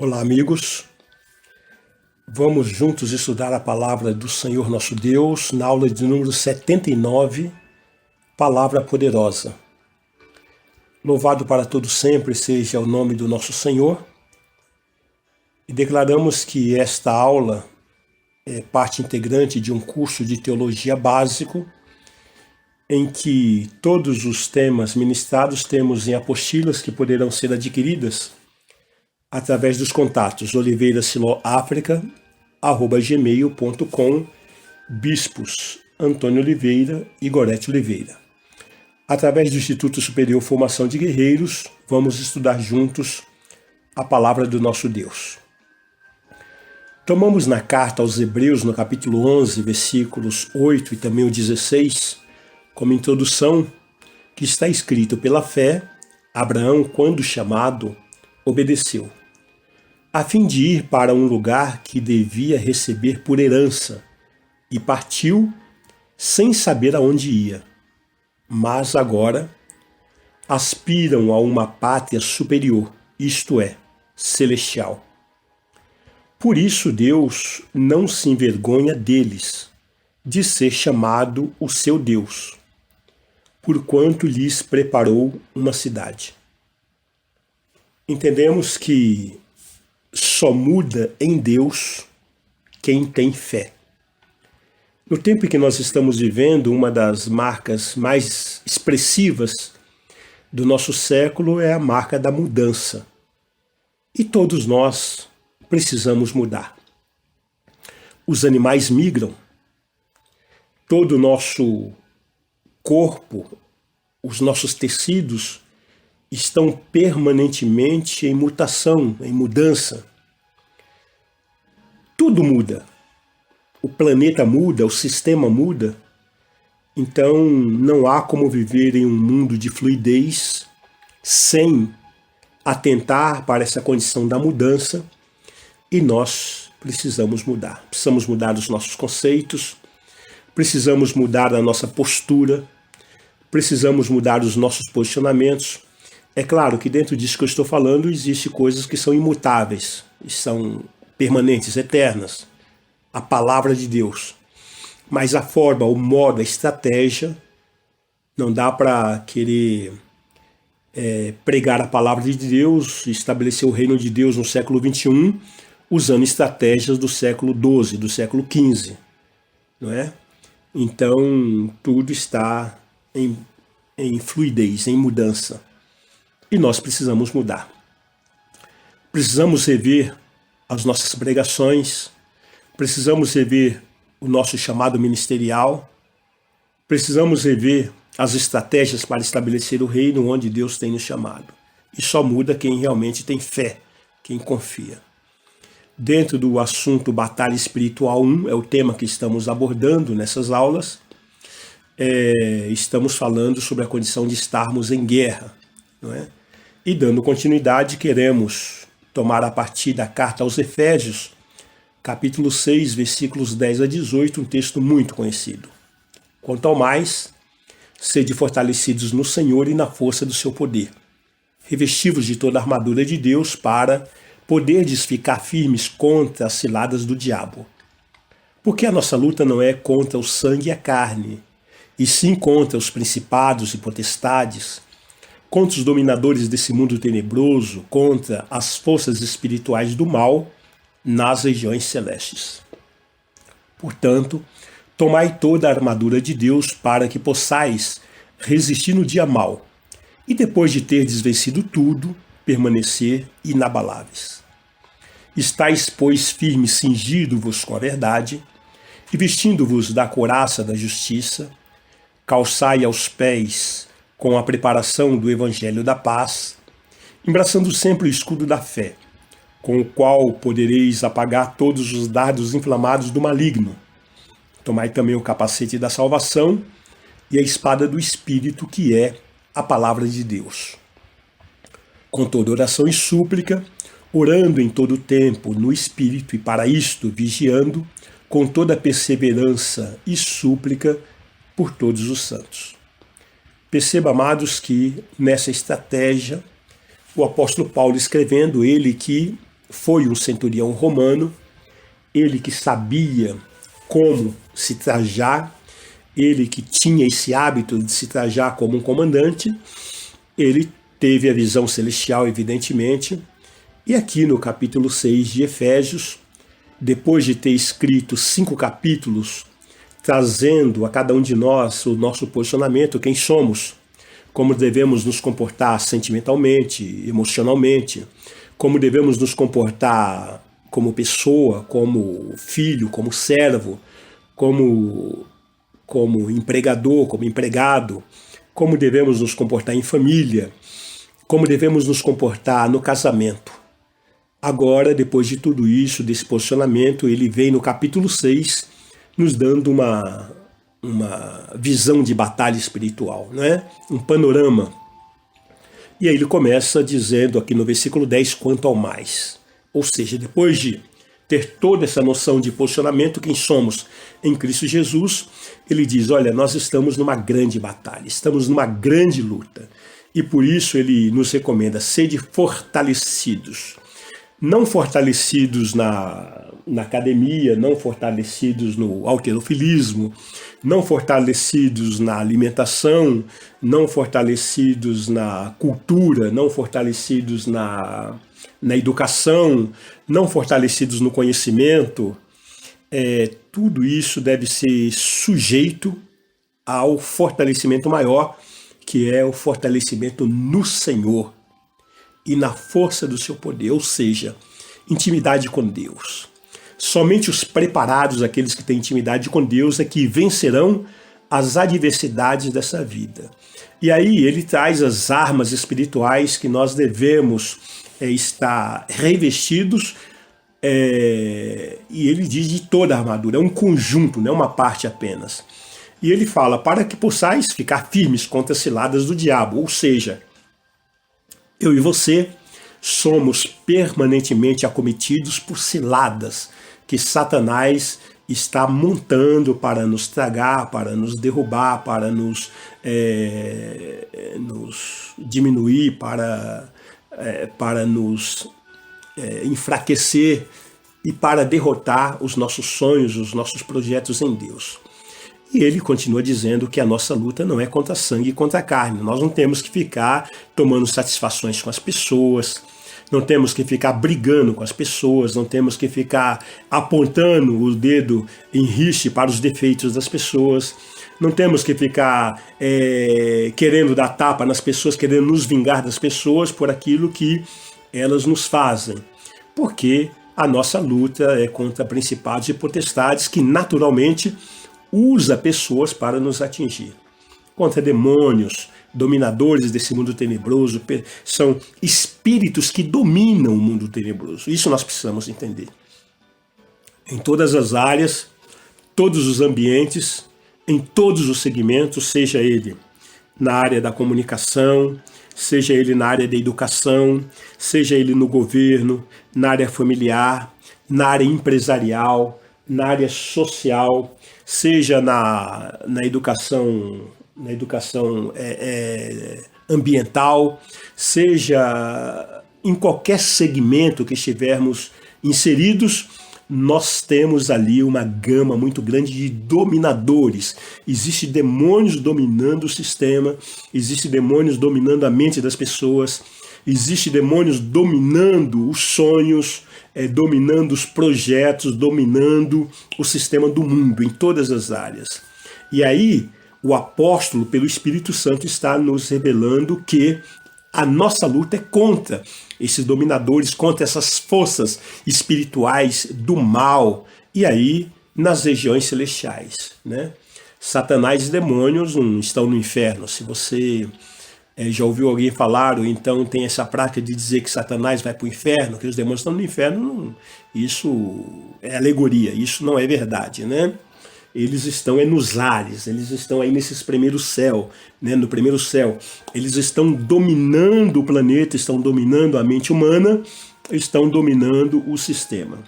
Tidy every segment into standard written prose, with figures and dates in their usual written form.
Olá, amigos. Vamos juntos estudar a palavra do Senhor nosso Deus na aula de número 79, Palavra Poderosa. Louvado para todos sempre seja o nome do nosso Senhor. E declaramos que esta aula é parte integrante de um curso de teologia básico em que todos os temas ministrados temos em apostilas que poderão ser adquiridas através dos contatos oliveirasilóafrica@gmail.com, bispos Antônio Oliveira e Gorete Oliveira. Através do Instituto Superior Formação de Guerreiros, vamos estudar juntos a palavra do nosso Deus. Tomamos na carta aos Hebreus, no capítulo 11, versículos 8 e também o 16, como introdução, que está escrito: pela fé, Abraão, quando chamado, obedeceu, a fim de ir para um lugar que devia receber por herança, e partiu sem saber aonde ia. Mas agora aspiram a uma pátria superior, isto é, celestial. Por isso Deus não se envergonha deles, de ser chamado o seu Deus, porquanto lhes preparou uma cidade. Entendemos que só muda em Deus quem tem fé. No tempo em que nós estamos vivendo, uma das marcas mais expressivas do nosso século é a marca da mudança. E todos nós precisamos mudar. Os animais migram, todo o nosso corpo, os nossos tecidos estão permanentemente em mutação, em mudança. Tudo muda. O planeta muda, o sistema muda. Então não há como viver em um mundo de fluidez sem atentar para essa condição da mudança, e nós precisamos mudar. Precisamos mudar os nossos conceitos, precisamos mudar a nossa postura, precisamos mudar os nossos posicionamentos. É claro que dentro disso que eu estou falando existem coisas que são imutáveis, são permanentes, eternas. A palavra de Deus. Mas a forma, o modo, a estratégia, não dá para querer pregar a palavra de Deus, estabelecer o reino de Deus no século XXI, usando estratégias do século XII, do século XV. Não é? Então, tudo está em fluidez, em mudança. E nós precisamos mudar. Precisamos rever as nossas pregações, precisamos rever o nosso chamado ministerial, precisamos rever as estratégias para estabelecer o reino onde Deus tem nos chamado. E só muda quem realmente tem fé, quem confia. Dentro do assunto Batalha Espiritual 1, é o tema que estamos abordando nessas aulas, estamos falando sobre a condição de estarmos em guerra, não é? E dando continuidade, queremos tomar a partir da carta aos Efésios, capítulo 6, versículos 10 a 18, um texto muito conhecido. Quanto ao mais, sede fortalecidos no Senhor e na força do seu poder, revestivos de toda a armadura de Deus para poderdes ficar firmes contra as ciladas do diabo. Porque a nossa luta não é contra o sangue e a carne, e sim contra os principados e potestades, contra os dominadores desse mundo tenebroso, contra as forças espirituais do mal nas regiões celestes. Portanto, tomai toda a armadura de Deus para que possais resistir no dia mau, e depois de terdes vencido tudo, permanecer inabaláveis. Estais, pois, firmes, cingindo-vos com a verdade, e vestindo-vos da couraça da justiça, calçai aos pés com a preparação do evangelho da paz, embraçando sempre o escudo da fé, com o qual podereis apagar todos os dardos inflamados do maligno. Tomai também o capacete da salvação e a espada do Espírito, que é a palavra de Deus. Com toda oração e súplica, orando em todo o tempo no Espírito, e para isto vigiando, com toda perseverança e súplica por todos os santos. Perceba, amados, que nessa estratégia, o apóstolo Paulo escrevendo, ele que foi um centurião romano, ele que sabia como se trajar, ele que tinha esse hábito de se trajar como um comandante, ele teve a visão celestial, evidentemente, e aqui no capítulo 6 de Efésios, depois de ter escrito 5 capítulos, trazendo a cada um de nós o nosso posicionamento, quem somos, como devemos nos comportar sentimentalmente, emocionalmente, como devemos nos comportar como pessoa, como filho, como servo, como empregador, como empregado, como devemos nos comportar em família, como devemos nos comportar no casamento. Agora, depois de tudo isso, desse posicionamento, ele vem no capítulo 6, nos dando uma visão de batalha espiritual, não é? Um panorama. E aí ele começa dizendo aqui no versículo 10, quanto ao mais. Ou seja, depois de ter toda essa noção de posicionamento, quem somos em Cristo Jesus, ele diz, olha, nós estamos numa grande batalha, estamos numa grande luta. E por isso ele nos recomenda, sede fortalecidos. Não fortalecidos na academia, não fortalecidos no halterofilismo, não fortalecidos na alimentação, não fortalecidos na cultura, não fortalecidos na educação, não fortalecidos no conhecimento. Tudo isso deve ser sujeito ao fortalecimento maior, que é o fortalecimento no Senhor e na força do seu poder, ou seja, intimidade com Deus. Somente os preparados, aqueles que têm intimidade com Deus, é que vencerão as adversidades dessa vida. E aí ele traz as armas espirituais que nós devemos estar revestidos, e ele diz de toda a armadura, é um conjunto, não é uma parte apenas. E ele fala, para que possais ficar firmes contra as ciladas do diabo, ou seja, eu e você somos permanentemente acometidos por ciladas que Satanás está montando para nos tragar, para nos derrubar, para nos diminuir, para nos enfraquecer e para derrotar os nossos sonhos, os nossos projetos em Deus. E ele continua dizendo que a nossa luta não é contra sangue e contra carne. Nós não temos que ficar tomando satisfações com as pessoas, não temos que ficar brigando com as pessoas, não temos que ficar apontando o dedo em rixe para os defeitos das pessoas, não temos que ficar querendo dar tapa nas pessoas, querendo nos vingar das pessoas por aquilo que elas nos fazem. Porque a nossa luta é contra principados e potestades que naturalmente usa pessoas para nos atingir. Contra demônios, dominadores desse mundo tenebroso, são espíritos que dominam o mundo tenebroso. Isso nós precisamos entender. Em todas as áreas, todos os ambientes, em todos os segmentos, seja ele na área da comunicação, seja ele na área da educação, seja ele no governo, na área familiar, na área empresarial, na área social, seja na educação ambiental, seja em qualquer segmento que estivermos inseridos, nós temos ali uma gama muito grande de dominadores. Existem demônios dominando o sistema, existem demônios dominando a mente das pessoas, existem demônios dominando os sonhos, dominando os projetos, dominando o sistema do mundo, em todas as áreas. E aí, o apóstolo, pelo Espírito Santo, está nos revelando que a nossa luta é contra esses dominadores, contra essas forças espirituais do mal, e aí nas regiões celestiais, né? Satanás e demônios não estão no inferno. Se você já ouviu alguém falar, ou então tem essa prática de dizer que Satanás vai para o inferno, que os demônios estão no inferno, isso é alegoria, isso não é verdade, né? Eles estão nos ares, eles estão aí nesses primeiros céu, né? No primeiro céu. Eles estão dominando o planeta, estão dominando a mente humana, estão dominando o sistema.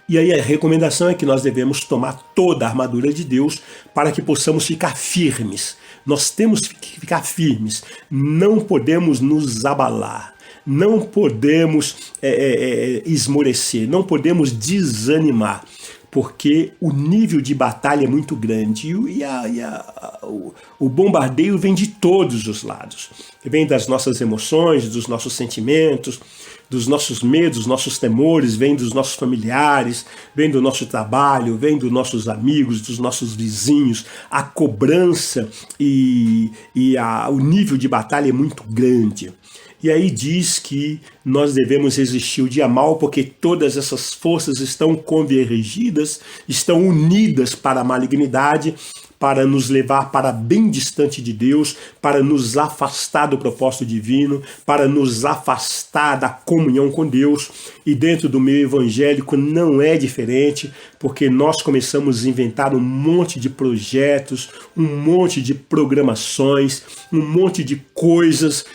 E aí a recomendação é que nós devemos tomar toda a armadura de Deus para que possamos ficar firmes. Nós temos que ficar firmes, não podemos nos abalar, não podemos esmorecer, não podemos desanimar, porque o nível de batalha é muito grande e o bombardeio vem de todos os lados. Vem das nossas emoções, dos nossos sentimentos, dos nossos medos, dos nossos temores, vem dos nossos familiares, vem do nosso trabalho, vem dos nossos amigos, dos nossos vizinhos. A cobrança o nível de batalha é muito grande. E aí diz que nós devemos resistir o dia mal, porque todas essas forças estão convergidas, estão unidas para a malignidade, para nos levar para bem distante de Deus, para nos afastar do propósito divino, para nos afastar da comunhão com Deus. E dentro do meio evangélico não é diferente, porque nós começamos a inventar um monte de projetos, um monte de programações, um monte de coisas